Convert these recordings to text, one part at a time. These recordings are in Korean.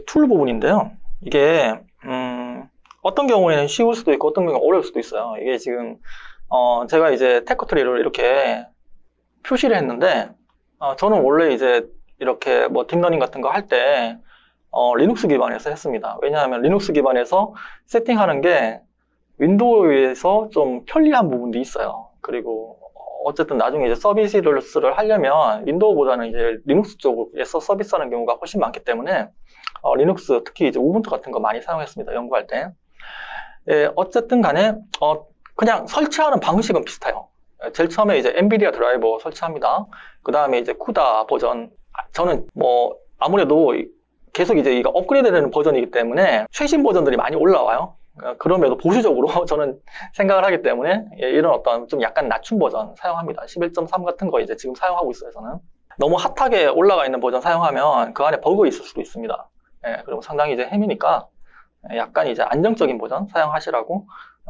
툴 부분인데요. 이게 어떤 경우에는 쉬울 수도 있고 어떤 경우는 어려울 수도 있어요. 이게 지금 제가 이제 테크트리를 이렇게 표시를 했는데 저는 원래 이제 이렇게 뭐 딥러닝 같은 거 할 때 리눅스 기반에서 했습니다. 왜냐하면 리눅스 기반에서 세팅하는 게 윈도우에서 좀 편리한 부분도 있어요. 그리고 어쨌든 나중에 이제 서비스를 하려면 윈도우보다는 이제 리눅스 쪽에서 서비스하는 경우가 훨씬 많기 때문에 리눅스 특히 이제 우분투 같은 거 많이 사용했습니다. 연구할 때. 예, 어쨌든 간에 그냥 설치하는 방식은 비슷해요. 제일 처음에 이제 엔비디아 드라이버 설치합니다. 그 다음에 이제 쿠다 버전. 저는 뭐 아무래도 계속 이제 이거 업그레이드되는 버전이기 때문에 최신 버전들이 많이 올라와요. 그럼에도 보수적으로 저는 생각을 하기 때문에 이런 어떤 좀 약간 낮춘 버전 사용합니다. 11.3 같은 거 이제 지금 사용하고 있어요, 저는. 너무 핫하게 올라가 있는 버전 사용하면 그 안에 버그 있을 수도 있습니다. 예, 그리고 상당히 이제 햄이니까 약간 이제 안정적인 버전 사용하시라고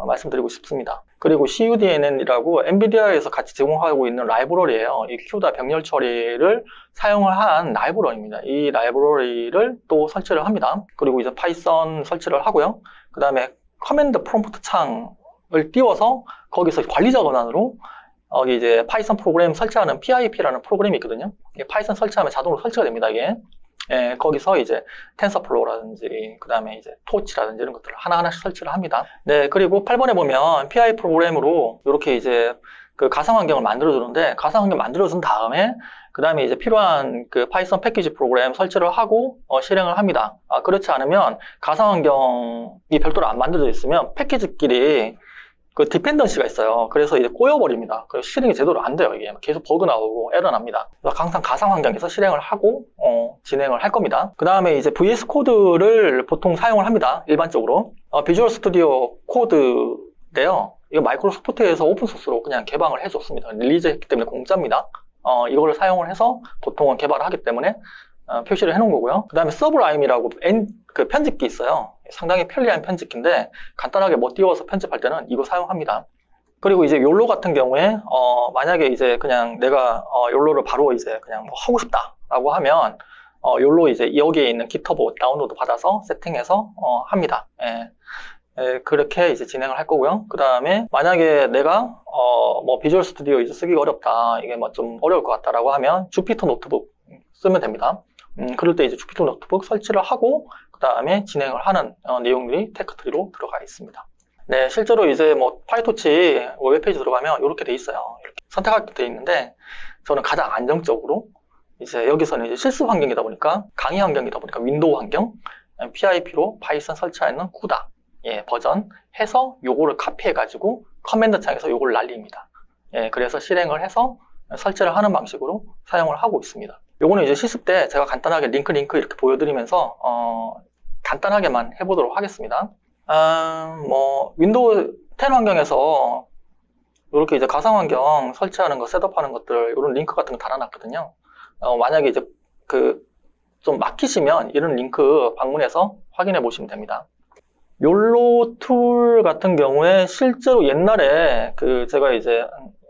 말씀드리고 싶습니다. 그리고 CUDNN이라고 엔비디아에서 같이 제공하고 있는 라이브러리예요. 이 CUDA 병렬 처리를 사용을 한 라이브러리입니다. 이 라이브러리를 또 설치를 합니다. 그리고 이제 파이썬 설치를 하고요. 그 다음에 커맨드 프롬프트 창을 띄워서 거기서 관리자 권한으로 여기 이제 파이썬 프로그램 설치하는 PIP라는 프로그램이 있거든요. 파이썬 설치하면 자동으로 설치가 됩니다, 이게. 예, 거기서 이제 텐서플로우라든지 그 다음에 이제 토치라든지 이런 것들을 하나하나씩 설치를 합니다. 네, 그리고 8번에 보면 PI 프로그램으로 이렇게 이제 그 가상 환경을 만들어 주는데, 가상 환경 만들어 준 다음에 그 다음에 이제 필요한 그 파이썬 패키지 프로그램 설치를 하고 실행을 합니다. 그렇지 않으면 가상 환경이 별도로 안 만들어져 있으면 패키지끼리 그 디펜던시가 있어요. 그래서 이제 꼬여버립니다. 그래서 실행이 제대로 안 돼요. 이게 계속 버그 나오고 에러 납니다. 그래서 항상 가상 환경에서 실행을 하고 진행을 할 겁니다. 그 다음에 이제 VS 코드를 보통 사용을 합니다. 일반적으로 비주얼 스튜디오 코드인데요. 이거 마이크로소프트에서 오픈소스로 그냥 개방을 해줬습니다. 릴리즈했기 때문에 공짜입니다. 이거를 사용을 해서 보통은 개발을 하기 때문에 표시를 해놓은 거고요. 그 다음에 서브라임이라고 그 편집기 있어요. 상당히 편리한 편집기인데 간단하게 뭐 띄워서 편집할 때는 이거 사용합니다. 그리고 이제 욜로 같은 경우에 만약에 이제 그냥 내가 욜로를 바로 이제 그냥 뭐 하고 싶다라고 하면 욜로 이제 여기에 있는 깃허브 다운로드 받아서 세팅해서 합니다. 그렇게 이제 진행을 할 거고요. 그 다음에 만약에 내가 뭐 비주얼 스튜디오 이제 쓰기가 어렵다, 이게 뭐 좀 어려울 것 같다라고 하면 주피터 노트북 쓰면 됩니다. 그럴 때 이제 주피터 노트북 설치를 하고 그 다음에 진행을 하는 내용들이 테크트리로 들어가 있습니다. 네, 실제로 이제 뭐 파이토치 웹페이지 들어가면 이렇게 돼 있어요. 이렇게 선택하게 돼 있는데 저는 가장 안정적으로 이제 여기서는 이제 실습 환경이다 보니까 강의 환경이다 보니까 윈도우 환경 PIP로 파이썬 설치하는 쿠다 버전 해서 요거를 카피해 가지고 커맨드 창에서 요걸 날립니다. 그래서 실행을 해서 설치를 하는 방식으로 사용을 하고 있습니다. 요거는 이제 실습 때 제가 간단하게 링크 이렇게 보여드리면서 간단하게만 해보도록 하겠습니다. 뭐 윈도우 10 환경에서 이렇게 이제 가상 환경 설치하는 거, 셋업하는 것들 이런 링크 같은 거 달아놨거든요. 만약에 이제 좀 막히시면 이런 링크 방문해서 확인해 보시면 됩니다. 욜로 툴 같은 경우에 실제로 옛날에 제가 이제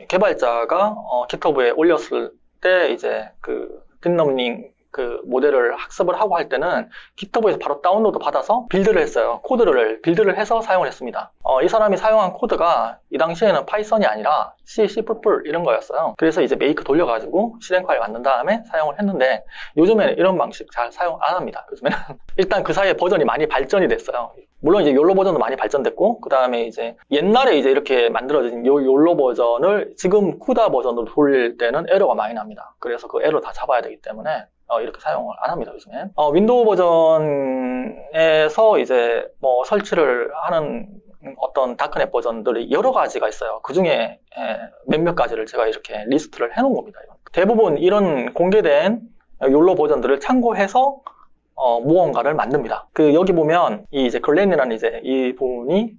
개발자가 깃허브에 올렸을 때 이제 딥러닝 모델을 학습을 하고 할 때는 깃허브에서 바로 다운로드 받아서 빌드를 했어요. 빌드를 해서 사용을 했습니다. 이 사람이 사용한 코드가 이 당시에는 파이썬이 아니라 C, C++ 이런 거였어요. 그래서 이제 메이크 돌려가지고 실행 파일 만든 다음에 사용을 했는데 요즘에는 이런 방식 잘 사용 안 합니다. 요즘에는 일단 그 사이에 버전이 많이 발전이 됐어요. 물론 이제 욜로 버전도 많이 발전됐고 그 다음에 이제 옛날에 이제 이렇게 만들어진 욜로 버전을 지금 쿠다 버전으로 돌릴 때는 에러가 많이 납니다. 그래서 그 에러 다 잡아야 되기 때문에 이렇게 사용을 안 합니다, 요즘에. 윈도우 버전에서 이제 뭐 설치를 하는 어떤 다크넷 버전들이 여러 가지가 있어요. 그 중에 몇몇 가지를 제가 이렇게 리스트를 해놓은 겁니다. 대부분 이런 공개된 욜로 버전들을 참고해서 무언가를 만듭니다. 여기 보면 이제 글렌이라는 이제 이 분이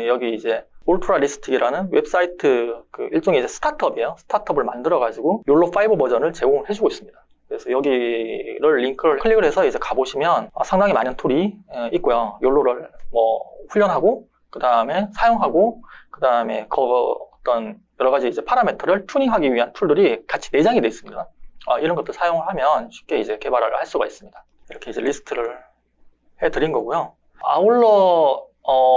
여기 이제 울트라리스틱이라는 웹사이트 일종의 이제 스타트업이에요. 스타트업을 만들어가지고 욜로5 버전을 제공을 해주고 있습니다. 그래서 여기를 링크를 클릭을 해서 이제 가보시면 상당히 많은 툴이 있고요. 욜로를 뭐 훈련하고 그 다음에 사용하고 그 다음에 어떤 여러 가지 이제 파라미터를 튜닝하기 위한 툴들이 같이 내장이 되어 있습니다. 이런 것들 사용을 하면 쉽게 이제 개발을 할 수가 있습니다. 이렇게 이제 리스트를 해드린 거고요. 아울러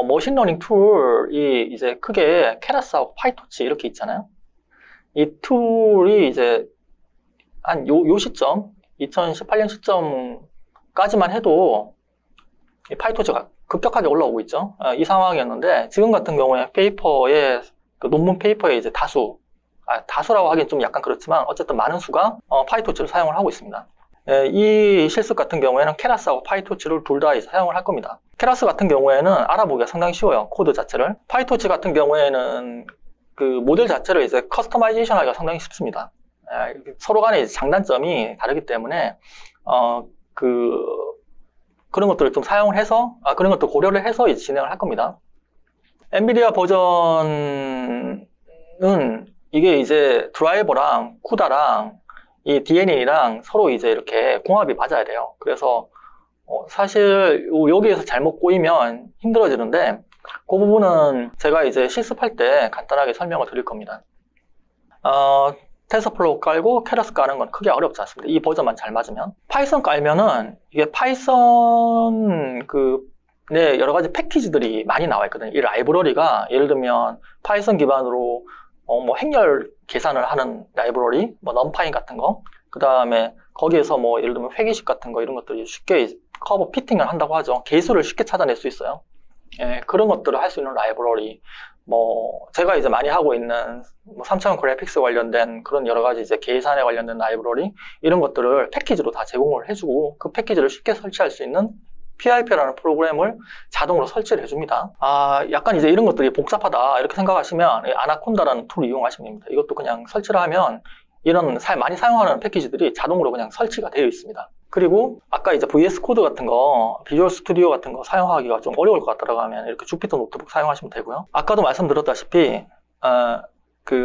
머신러닝 툴이 이제 크게 케라스하고 파이토치 이렇게 있잖아요. 이 툴이 이제 한 요 시점, 2018년 시점까지만 해도 이 파이토치가 급격하게 올라오고 있죠. 이 상황이었는데 지금 같은 경우에 페이퍼에 그 논문 페이퍼에 이제 다수라고 하기엔 좀 약간 그렇지만 어쨌든 많은 수가 파이토치를 사용을 하고 있습니다. 이 실습 같은 경우에는 케라스하고 파이토치를 둘 다 사용을 할 겁니다. 케라스 같은 경우에는 알아보기가 상당히 쉬워요. 코드 자체를. 파이토치 같은 경우에는 그 모델 자체를 이제 커스터마이제이션 하기가 상당히 쉽습니다. 서로 간의 장단점이 다르기 때문에 그런 것들을 좀 사용을 해서 그런 것들 고려를 해서 이제 진행을 할 겁니다. 엔비디아 버전은 이게 이제 드라이버랑 쿠다랑 이 DNA랑 서로 이제 이렇게 궁합이 맞아야 돼요. 그래서 사실 여기에서 잘못 꼬이면 힘들어지는데 그 부분은 제가 이제 실습할 때 간단하게 설명을 드릴 겁니다. 텐서플로우 깔고 케라스 까는 건 크게 어렵지 않습니다. 이 버전만 잘 맞으면. 파이썬 깔면은 이게 파이썬 여러 가지 패키지들이 많이 나와 있거든요. 이 라이브러리가 예를 들면 파이썬 기반으로 뭐 행렬 계산을 하는 라이브러리, 뭐 넘파이 같은 거, 그 다음에 거기에서 뭐 예를 들면 회계식 같은 거 이런 것들이 쉽게 커브 피팅을 한다고 하죠. 개수를 쉽게 찾아낼 수 있어요. 그런 것들을 할 수 있는 라이브러리, 뭐 제가 이제 많이 하고 있는 뭐 3차원 그래픽스 관련된 그런 여러 가지 이제 계산에 관련된 라이브러리 이런 것들을 패키지로 다 제공을 해주고 그 패키지를 쉽게 설치할 수 있는 PIP라는 프로그램을 자동으로 설치를 해줍니다. 약간 이제 이런 것들이 복잡하다 이렇게 생각하시면 아나콘다라는 툴을 이용하시면 됩니다. 이것도 그냥 설치를 하면 이런 많이 사용하는 패키지들이 자동으로 그냥 설치가 되어 있습니다. 그리고 아까 이제 VS 코드 같은 거, 비주얼 스튜디오 같은 거 사용하기가 좀 어려울 것 같다고 하면 이렇게 주피터 노트북 사용하시면 되고요. 아까도 말씀드렸다시피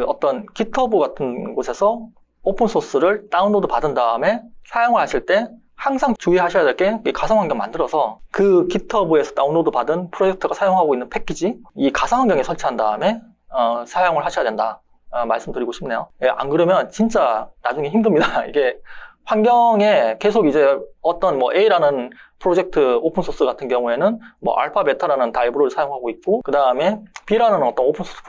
어떤 GitHub 같은 곳에서 오픈소스를 다운로드 받은 다음에 사용을 하실 때 항상 주의하셔야 될 게 가상환경 만들어서 그 GitHub에서 다운로드 받은 프로젝트가 사용하고 있는 패키지 이 가상환경에 설치한 다음에 사용을 하셔야 된다 말씀드리고 싶네요. 안 그러면 진짜 나중에 힘듭니다. 이게 환경에 계속 이제 어떤 뭐 A라는 프로젝트 오픈소스 같은 경우에는 뭐 알파 베타라는 다이브를 사용하고 있고 그 다음에 B라는 어떤 오픈소스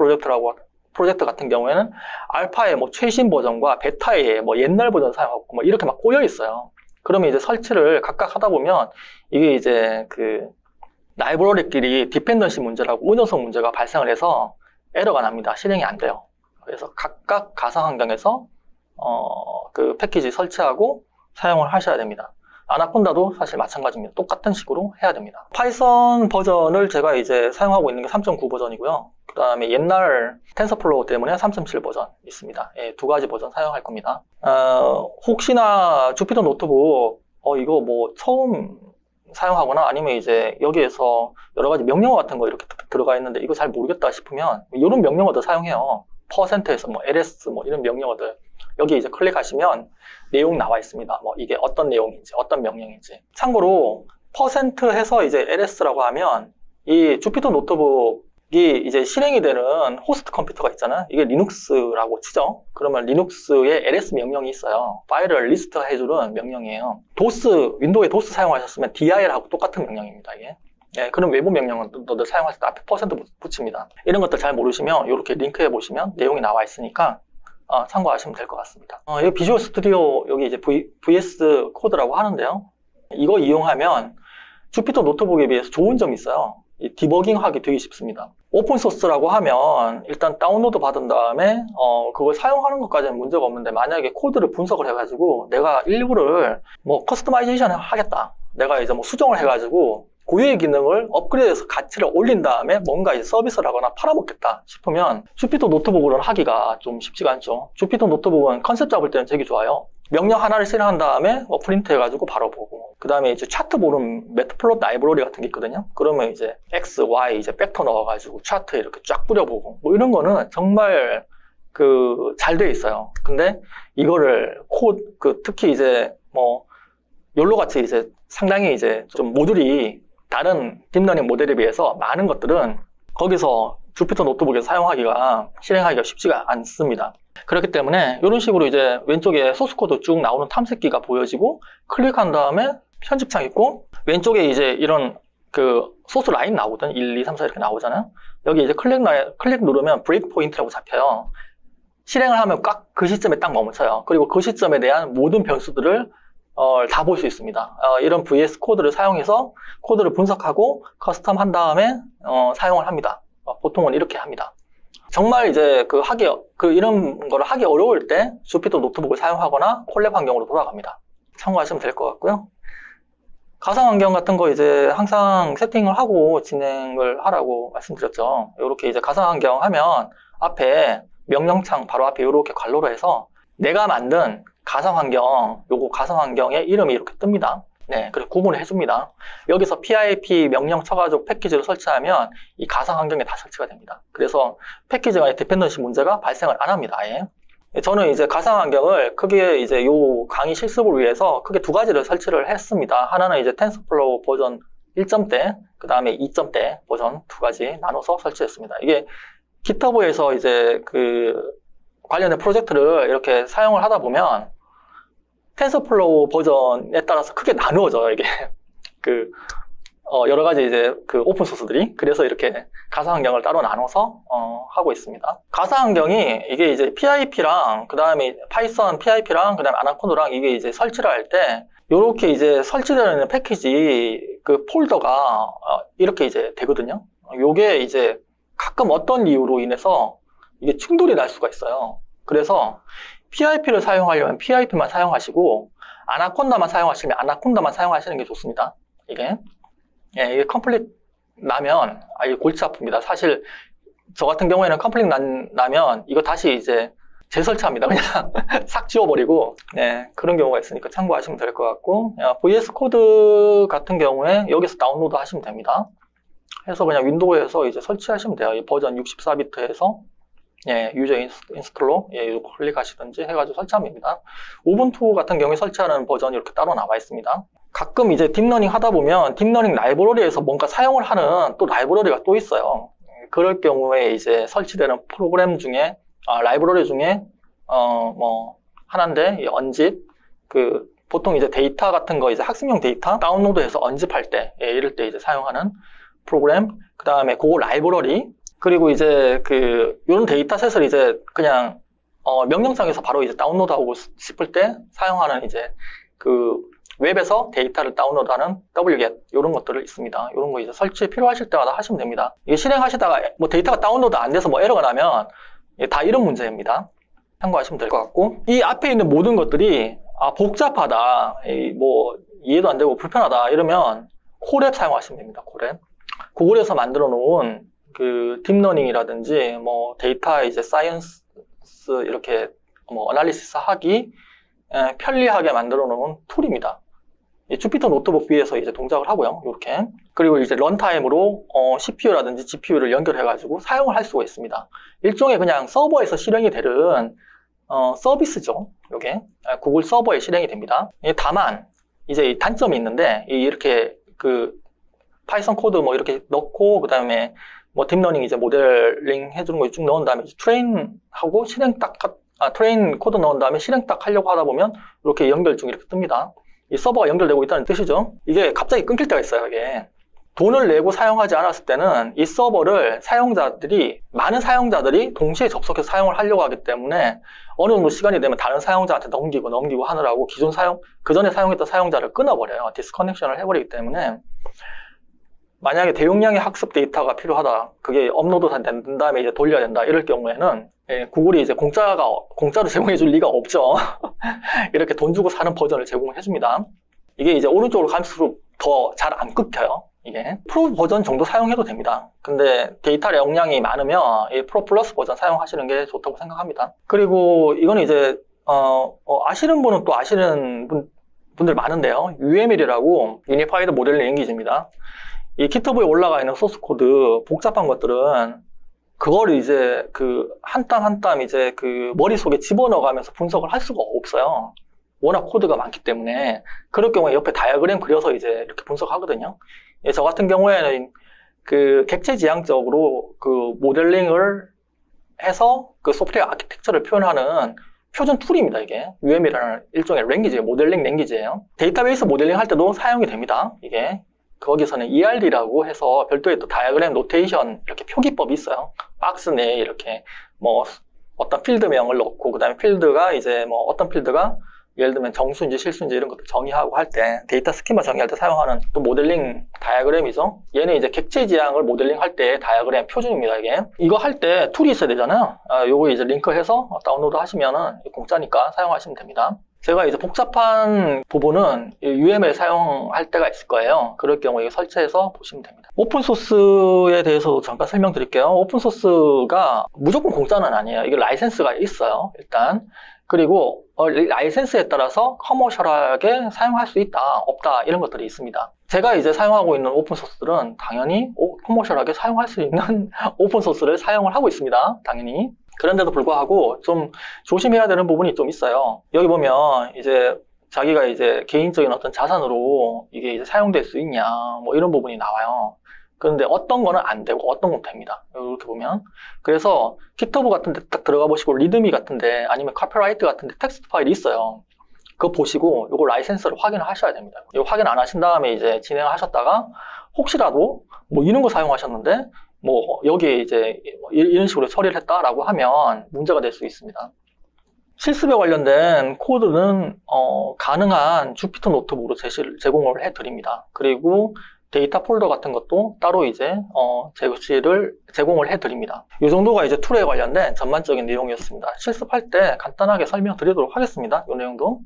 프로젝트 같은 경우에는 알파의 뭐 최신 버전과 베타의 뭐 옛날 버전 사용하고 뭐 이렇게 막 꼬여 있어요. 그러면 이제 설치를 각각 하다 보면 이게 이제 라이브러리끼리 디펜던시 문제라고 운여성 문제가 발생을 해서 에러가 납니다. 실행이 안 돼요. 그래서 각각 가상 환경에서 그 패키지 설치하고 사용을 하셔야 됩니다. 아나콘다도 사실 마찬가지입니다. 똑같은 식으로 해야 됩니다. 파이썬 버전을 제가 이제 사용하고 있는 게 3.9 버전이고요. 그 다음에 옛날 텐서플로우 때문에 3.7 버전 있습니다. 두 가지 버전 사용할 겁니다. 혹시나 주피터 노트북 이거 뭐 처음 사용하거나 아니면 이제 여기에서 여러 가지 명령어 같은 거 이렇게 들어가 있는데 이거 잘 모르겠다 싶으면 이런 명령어들 사용해요. %에서 뭐 ls 뭐 이런 명령어들 여기 이제 클릭하시면 내용 나와 있습니다. 뭐 이게 어떤 내용인지 어떤 명령인지. 참고로 % 해서 이제 ls라고 하면 이 주피터 노트북이 이제 실행이 되는 호스트 컴퓨터가 있잖아요. 이게 리눅스라고 치죠. 그러면 리눅스에 ls 명령이 있어요. 파일을 리스트 해주는 명령이에요. 윈도우에 도스 사용하셨으면 dir하고 똑같은 명령입니다. 이게. 그런 외부 명령은 너들 사용하실 때 앞에 % 붙입니다. 이런 것들 잘 모르시면 이렇게 링크해 보시면 내용이 나와 있으니까 참고하시면 될 것 같습니다. 여기 비주얼 스튜디오 여기 이제 VS 코드라고 하는데요. 이거 이용하면 주피터 노트북에 비해서 좋은 점이 있어요. 디버깅 하기 되게 쉽습니다. 오픈소스라고 하면 일단 다운로드 받은 다음에 그걸 사용하는 것까지는 문제가 없는데 만약에 코드를 분석을 해가지고 내가 일부를 뭐 커스터마이제이션 하겠다. 내가 이제 뭐 수정을 해가지고 고유의 기능을 업그레이드해서 가치를 올린 다음에 뭔가 이제 서비스를 하거나 팔아먹겠다 싶으면 주피터 노트북으로는 하기가 좀 쉽지가 않죠. 주피터 노트북은 컨셉 잡을 때는 되게 좋아요. 명령 하나를 실행한 다음에 뭐 프린트 해가지고 바로 보고 그 다음에 이제 차트 보는 매트플롯 라이브러리 같은 게 있거든요. 그러면 이제 X, Y 이제 벡터 넣어가지고 차트 이렇게 쫙 뿌려보고 뭐 이런 거는 정말 잘 돼 있어요. 근데 이거를 특히 이제 뭐 욜로 같이 이제 상당히 이제 좀 모듈이 다른 딥러닝 모델에 비해서 많은 것들은 거기서 주피터 노트북에서 실행하기가 쉽지가 않습니다. 그렇기 때문에 이런 식으로 이제 왼쪽에 소스코드 쭉 나오는 탐색기가 보여지고 클릭한 다음에 편집창 있고, 왼쪽에 이제 이런 그 소스 라인 나오거든. 1, 2, 3, 4 이렇게 나오잖아요. 여기 이제 클릭 누르면 브레이크 포인트라고 잡혀요. 실행을 하면 그 시점에 딱 멈춰요. 그리고 그 시점에 대한 모든 변수들을 다 볼 수 있습니다. 이런 VS 코드를 사용해서 코드를 분석하고 커스텀 한 다음에 사용을 합니다. 보통은 이렇게 합니다. 정말 이제 이런 거를 하기 어려울 때 주피터 노트북을 사용하거나 콜랩 환경으로 돌아갑니다. 참고하시면 될 것 같고요. 가상 환경 같은 거 이제 항상 세팅을 하고 진행을 하라고 말씀드렸죠. 이렇게 이제 가상 환경 하면 앞에 명령창 바로 앞에 이렇게 괄호로 해서 내가 만든 가상 환경, 요거 가상 환경의 이름이 이렇게 뜹니다. 네, 그래서 구분을 해줍니다. 여기서 pip 명령 쳐가지고 패키지를 설치하면 이 가상 환경에 다 설치가 됩니다. 그래서 패키지 간의 디펜던시 문제가 발생을 안 합니다. 아예. 저는 이제 가상 환경을 크게 이제 요 강의 실습을 위해서 크게 두 가지를 설치를 했습니다. 하나는 이제 텐서플로우 버전 1점대, 그 다음에 2점대 버전 두 가지 나눠서 설치했습니다. 이게 GitHub에서 이제 관련된 프로젝트를 이렇게 사용을 하다 보면 텐서플로우 버전에 따라서 크게 나누어져요, 이게. 여러 가지 이제 오픈소스들이. 그래서 이렇게 가상 환경을 따로 나눠서, 하고 있습니다. 가상 환경이 이게 이제 PIP랑, 그 다음에 파이썬 PIP랑, 그 다음에 아나콘다랑 이게 이제 설치를 할 때, 요렇게 이제 설치되는 패키지, 폴더가, 이렇게 이제 되거든요. 요게 이제 가끔 어떤 이유로 인해서 이게 충돌이 날 수가 있어요. 그래서 PIP를 사용하려면 PIP만 사용하시고 아나콘다만 사용하시면 아나콘다만 사용하시는 게 좋습니다. 이게 컴플릿 나면 이게 골치 아픕니다. 사실 저 같은 경우에는 컴플릿 나면 이거 다시 이제 재설치합니다. 그냥 싹 지워버리고 그런 경우가 있으니까 참고하시면 될 것 같고 VS 코드 같은 경우에 여기서 다운로드 하시면 됩니다. 해서 그냥 윈도우에서 이제 설치하시면 돼요. 이 버전 64비트에서 유저 인스톨로 클릭하시든지 해가지고 설치하면 됩니다. 우분투 같은 경우에 설치하는 버전이 이렇게 따로 나와 있습니다. 가끔 이제 딥러닝 하다 보면 딥러닝 라이브러리에서 뭔가 사용을 하는 또 라이브러리가 또 있어요. 그럴 경우에 이제 설치되는 프로그램 중에 라이브러리 중에 하나인데 언집 보통 이제 데이터 같은 거 이제 학습용 데이터 다운로드해서 언집할 때 이럴 때 이제 사용하는 프로그램, 그 다음에 그거 라이브러리, 그리고 이제 요런 데이터셋을 이제 그냥 명령창에서 바로 이제 다운로드하고 싶을 때 사용하는 이제 웹에서 데이터를 다운로드하는 wget 이런 것들을 있습니다. 이런 거 이제 설치 필요하실 때마다 하시면 됩니다. 이게 실행하시다가 데이터가 다운로드 안 돼서 에러가 나면 다 이런 문제입니다. 참고하시면 될 것 같고, 이 앞에 있는 모든 것들이 복잡하다, 이해도 안 되고 불편하다 이러면 콜앱 사용하시면 됩니다. 콜앱. 구글에서 만들어 놓은 딥러닝이라든지 데이터 이제 사이언스 이렇게 어널리시스 하기 편리하게 만들어 놓은 툴입니다. 주피터 노트북 위에서 이제 동작을 하고요. 이렇게. 그리고 이제 런타임으로 CPU라든지 GPU를 연결해 가지고 사용을 할 수가 있습니다. 일종의 그냥 서버에서 실행이 되는 서비스죠. 이게 구글 서버에 실행이 됩니다. 다만 이제 단점이 있는데 이렇게 파이썬 코드 이렇게 넣고 그다음에 딥러닝 이제 모델링 해주는 거 쭉 넣은 다음에 트레인하고 트레인 코드 넣은 다음에 실행 딱 하려고 하다 보면 이렇게 연결 중 이렇게 뜹니다. 이 서버가 연결되고 있다는 뜻이죠. 이게 갑자기 끊길 때가 있어요. 이게 돈을 내고 사용하지 않았을 때는 이 서버를 많은 사용자들이 동시에 접속해서 사용을 하려고 하기 때문에 어느 정도 시간이 되면 다른 사용자한테 넘기고 하느라고 그전에 사용했던 사용자를 끊어버려요. 디스커넥션을 해버리기 때문에 만약에 대용량의 학습 데이터가 필요하다, 그게 업로드 된 다음에 이제 돌려야 된다 이럴 경우에는 구글이 이제 공짜로 제공해 줄 리가 없죠. 이렇게 돈 주고 사는 버전을 제공해 줍니다. 이게 이제 오른쪽으로 갈수록 더 잘 안 끊겨요. 이게 프로 버전 정도 사용해도 됩니다. 근데 데이터 용량이 많으면 이 프로 플러스 버전 사용하시는 게 좋다고 생각합니다. 그리고 이건 이제 아시는 분은 또 아시는 분들 많은데요. UML이라고 유니파이드 모델링 랭귀지입니다. 이 GitHub에 올라가 있는 소스 코드 복잡한 것들은 그거를 이제 한 땀 한 땀 이제 머릿속에 집어넣어가면서 분석을 할 수가 없어요. 워낙 코드가 많기 때문에. 그럴 경우에 옆에 다이어그램 그려서 이제 이렇게 분석하거든요. 저 같은 경우에는 객체지향적으로 모델링을 해서 소프트웨어 아키텍처를 표현하는 표준 툴입니다, 이게. UM이라는 일종의 랭귀지, 모델링 랭귀지예요. 데이터베이스 모델링 할 때도 사용이 됩니다, 이게. 거기서는 ERD라고 해서 별도의 또 다이어그램 노테이션 이렇게 표기법이 있어요. 박스 내에 이렇게 뭐 어떤 필드명을 넣고 그 다음에 필드가 이제 뭐 어떤 필드가 예를 들면 정수인지 실수인지 이런 것들 정의하고 할 때 데이터 스키마 정의할 때 사용하는 또 모델링 다이어그램이죠. 얘는 이제 객체 지향을 모델링 할 때 다이어그램 표준입니다, 이게. 이거 할 때 툴이 있어야 되잖아요. 요거 이제 링크해서 다운로드 하시면은 공짜니까 사용하시면 됩니다. 제가 이제 복잡한 부분은 UML 사용할 때가 있을 거예요. 그럴 경우에 설치해서 보시면 됩니다. 오픈소스에 대해서 잠깐 설명드릴게요. 오픈소스가 무조건 공짜는 아니에요. 이게 라이센스가 있어요, 일단. 그리고 라이센스에 따라서 커머셜하게 사용할 수 있다, 없다 이런 것들이 있습니다. 제가 이제 사용하고 있는 오픈소스들은 당연히 커머셜하게 사용할 수 있는 오픈소스를 사용을 하고 있습니다, 당연히. 그런데도 불구하고 좀 조심해야 되는 부분이 좀 있어요. 여기 보면 이제 자기가 이제 개인적인 어떤 자산으로 이게 이제 사용될 수 있냐 뭐 이런 부분이 나와요. 그런데 어떤 거는 안 되고 어떤 건 됩니다, 이렇게 보면. 그래서 깃허브 같은 데 딱 들어가 보시고 리드미 같은 데 아니면 카피라이트 같은 데 텍스트 파일이 있어요. 그거 보시고 이거 라이센스를 확인을 하셔야 됩니다. 이거 확인 안 하신 다음에 이제 진행하셨다가 혹시라도 뭐 이런 거 사용하셨는데 뭐 여기에 이제 이런 식으로 처리를 했다라고 하면 문제가 될 수 있습니다. 실습에 관련된 코드는 가능한 주피터 노트북으로 제공을 해드립니다. 그리고 데이터 폴더 같은 것도 따로 이제 제공을 해드립니다. 이 정도가 이제 툴에 관련된 전반적인 내용이었습니다. 실습할 때 간단하게 설명드리도록 하겠습니다, 이 내용도.